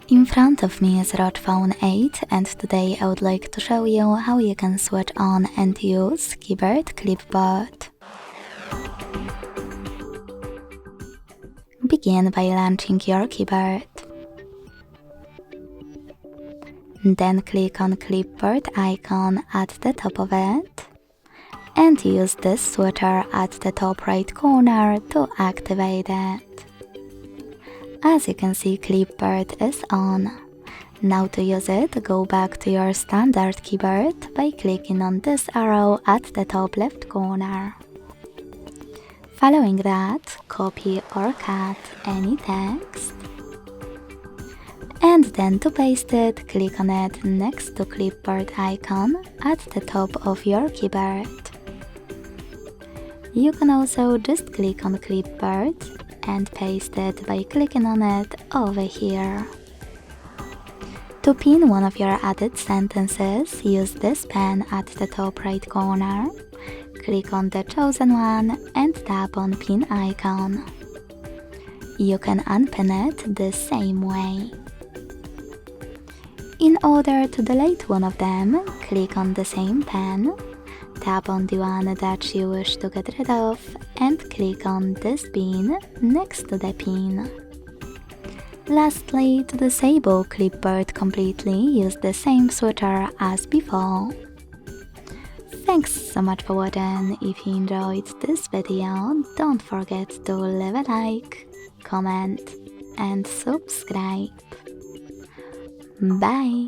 In front of me is ROG Phone 8 and today I would like to show you how you can switch on and use keyboard Clipboard. Begin by launching your keyboard. Then click on Clipboard icon at the top of it and use this switcher at the top right corner to activate it. As you can see, Clipboard is on. Now to use it, go back to your standard keyboard by clicking on this arrow at the top left corner. Following that, copy or cut any text. And then to paste it, click on it next to Clipboard icon at the top of your keyboard. You can also just click on Clipboard and paste it by clicking on it over here. To pin one of your added sentences, use this pen at the top right corner. Click on the chosen one and tap on pin icon. You can unpin it the same way. In order to delete one of them, click on the same pen, tap on the one that you wish to get rid of and click on this pin next to the pin. Lastly, to disable Clipboard completely, use the same switcher as before. Thanks so much for watching. If you enjoyed this video, don't forget to leave a like, comment and subscribe. Bye!